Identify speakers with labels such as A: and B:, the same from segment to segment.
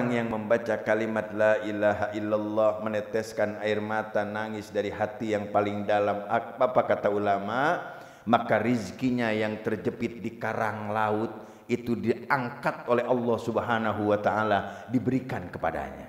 A: Orang yang membaca kalimat la ilaha illallah, meneteskan air mata nangis dari hati yang paling dalam, apa kata ulama, maka rizkinya yang terjepit di karang laut itu diangkat oleh Allah Subhanahu wa ta'ala, diberikan kepadanya.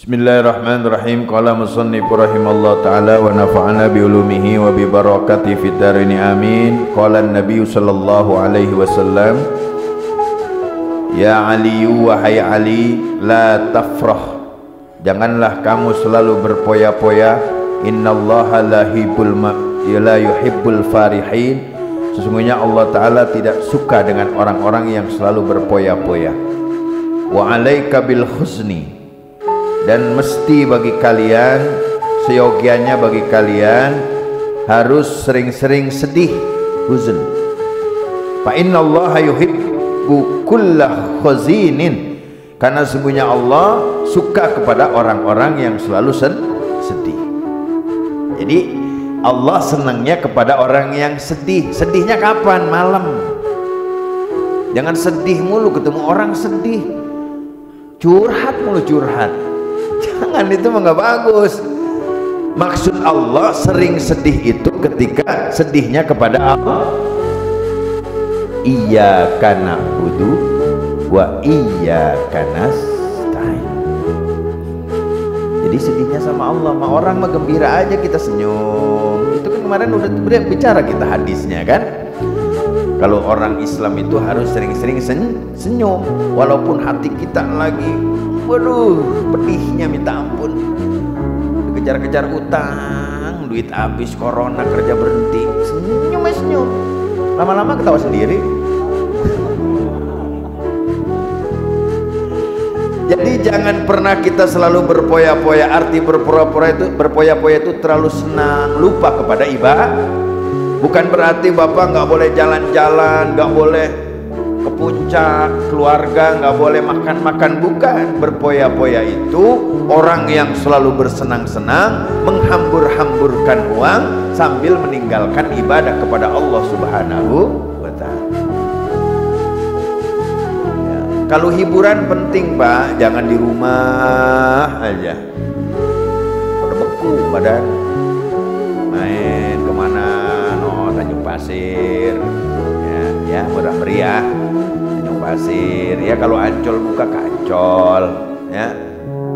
A: Bismillahirrahmanirrahim. Qala musannifu rahimallahu ta'ala wa nafa'ana bi ulumihi wa bi barakati fid darini amin. Qala an-nabiy sallallahu alaihi wasallam, ya Ali, wahai Ali, la tafrah, janganlah kamu selalu berpoya-poya. Innallaha la yuhibbul farihin, sesungguhnya Allah Ta'ala tidak suka dengan orang-orang yang selalu berpoya-poya. Wa alaika bil husni, dan mesti bagi kalian, seyogianya bagi kalian harus sering-sering sedih, huzn. Fa innallaha yuhibbu kulla khazinin, karena sesungguhnya Allah suka kepada orang-orang yang selalu sedih. Jadi Allah senangnya kepada orang yang sedih. Sedihnya kapan? Malam. Jangan sedih mulu, ketemu orang sedih curhat mulu, curhat. Jangan, itu mah nggak bagus. Maksud Allah sering sedih itu ketika sedihnya kepada Allah. Iyyaka na'budu wa iyyaka nasta'in. Jadi sedihnya sama Allah, sama orang mah gembira aja, kita senyum. Itu kan kemarin udah bicara kita hadisnya kan. Kalau orang Islam itu harus sering-sering senyum, walaupun hati kita lagi, waduh, pedihnya minta ampun, dikejar-kejar utang, duit habis, corona, kerja berhenti, senyum, lama-lama ketawa sendiri. Jadi jangan pernah kita selalu berpoya-poya. Arti berpoya-poya itu terlalu senang, lupa kepada ibadah. Bukan berarti Bapak nggak boleh jalan-jalan, nggak boleh ke puncak, keluarga nggak boleh makan-makan, bukan. Berpoya-poya itu orang yang selalu bersenang-senang, menghambur-hamburkan uang sambil meninggalkan ibadah kepada Allah Subhanahu wa ta'ala. Ya. Kalau hiburan penting Pak, jangan di rumah aja, pada beku badan, main kemana, Tanjung Pasir, ya murah meriah, Tanjung Pasir, ya kalau Ancol buka ke Ancol, ya,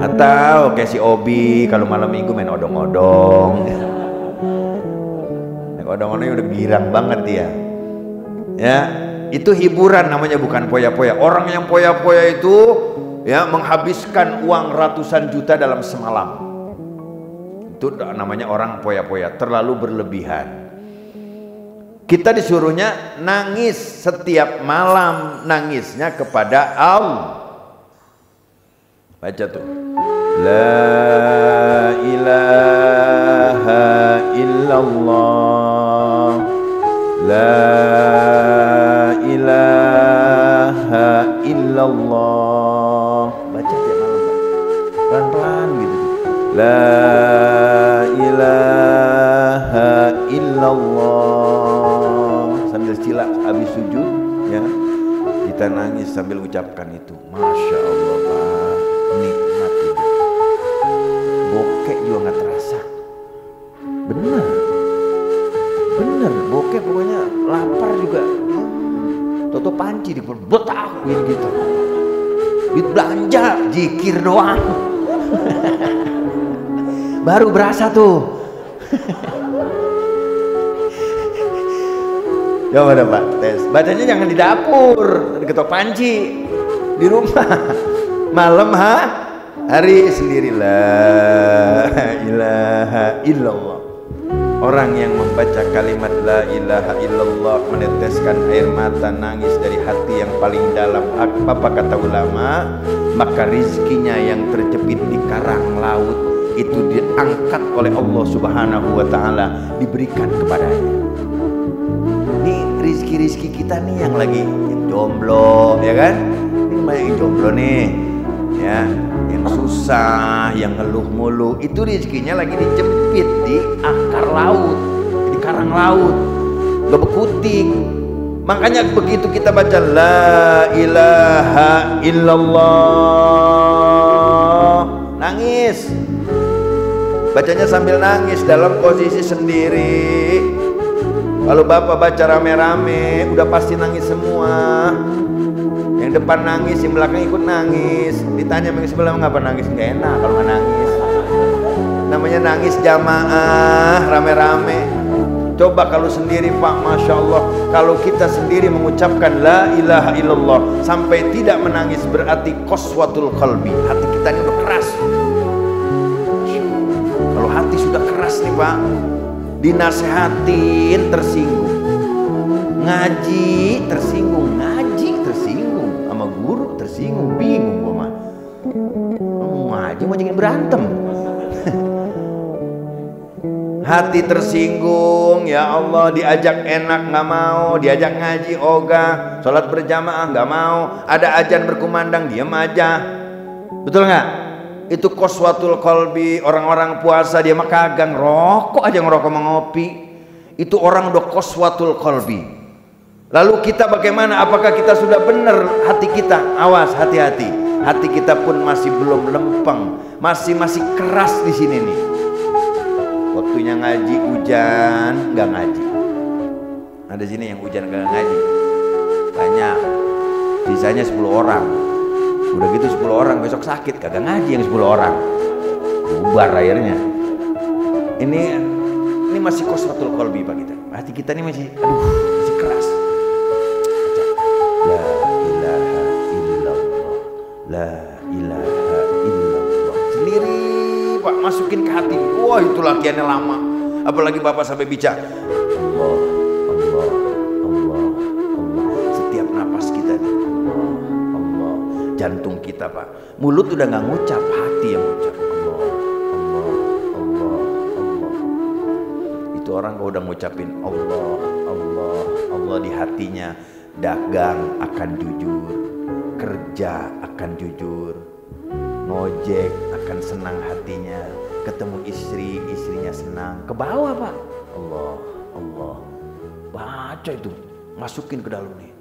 A: atau kayak si Obi kalau malam minggu main odong-odong. Odong-odongnya udah girang banget dia, ya, itu hiburan namanya, bukan poya-poya. Orang yang poya-poya itu ya menghabiskan uang ratusan juta dalam semalam, itu namanya orang poya-poya, terlalu berlebihan. Kita disuruhnya nangis setiap malam, nangisnya kepada Allah. Baca tuh, la ilaha illallah, la ilaha illallah. Baca tiap malam, pelan-pelan gitu, la ilaha illallah. Sambil sila habis sujud, ya, kita nangis sambil ucapkan itu. Masya Allah Pak, nikmat itu. Bokek juga nggak terasa. Bener, bokek pokoknya lapar juga. Toto panci dibetakin gitu. Duit belanja, zikir doang. Baru berasa tuh. Coba deh Pak, tes. Bacanya jangan di dapur, diketok panci, di rumah. Malam hari sendiri, la ilaha illallah. Orang yang membaca kalimat la ilaha illallah, meneteskan air mata nangis dari hati yang paling dalam, apa kata ulama, maka rizkinya yang terjepit di karang laut itu diangkat oleh Allah Subhanahu wa ta'ala, diberikan kepadanya. Ini rizki-rizki kita nih yang lagi jomblo, ya kan? Ini banyak yang jomblo nih, ya, yang susah, yang ngeluh mulu, itu rezekinya lagi dijepit di akar laut, di karang laut, gak bekutik. Makanya begitu kita baca la ilaha illallah, nangis. Bacanya sambil nangis dalam posisi sendiri. Kalau bapak baca rame-rame, udah pasti nangis semua. Yang depan nangis, yang belakang ikut nangis. Ditanya yang sebelah ngapa nangis? Nggak enak kalau nggak nangis. Namanya nangis jamaah, rame-rame. Coba kalau sendiri Pak, Masya Allah. Kalau kita sendiri mengucapkan la ilaha illallah sampai tidak menangis, berarti qaswatul qalbi. Hati kita ini udah keras. Kalau hati sudah keras nih Pak, dinasehatin tersinggung, ngaji tersinggung, sama guru tersinggung, bingung gua mah. Ngaji mau jangan berantem. Hati tersinggung, ya Allah, diajak enak nggak mau, diajak ngaji ogah, sholat berjamaah nggak mau, ada azan berkumandang diam aja, betul nggak? Itu qaswatul qalbi. Orang-orang puasa dia mah kagak, ngerokok aja, ngerokok mengopi. Itu orang udah qaswatul qalbi. Lalu kita bagaimana? Apakah kita sudah benar hati kita? Awas, hati-hati. Hati kita pun masih belum lempeng, masih keras di sini nih. Waktunya ngaji hujan nggak ngaji. Ada sini yang hujan nggak ngaji banyak, sisanya 10 orang. Udah gitu 10 orang besok sakit kagak ngaji yang 10 orang, bubar akhirnya. Ini masih qaswatul qalbi Pak kita. Hati kita ini masih keras. La ilaha illallah, la ilaha illallah. Sendiri Pak, masukin ke hati. Wah, itu latihannya lama. Apalagi Bapak sampai bicara Allah, Allah, Allah, Allah. Setiap napas kita nih, Allah. Jantung kita Pak, mulut udah nggak ngucap, hati yang ngucap Allah, Allah, Allah, Allah. Itu orang kalau udah ngucapin Allah, Allah, Allah di hatinya, dagang akan jujur, kerja akan jujur, ngojek akan senang hatinya, ketemu istri, istrinya senang, ke bawah Pak. Allah, Allah, baca itu, masukin ke dalam nih.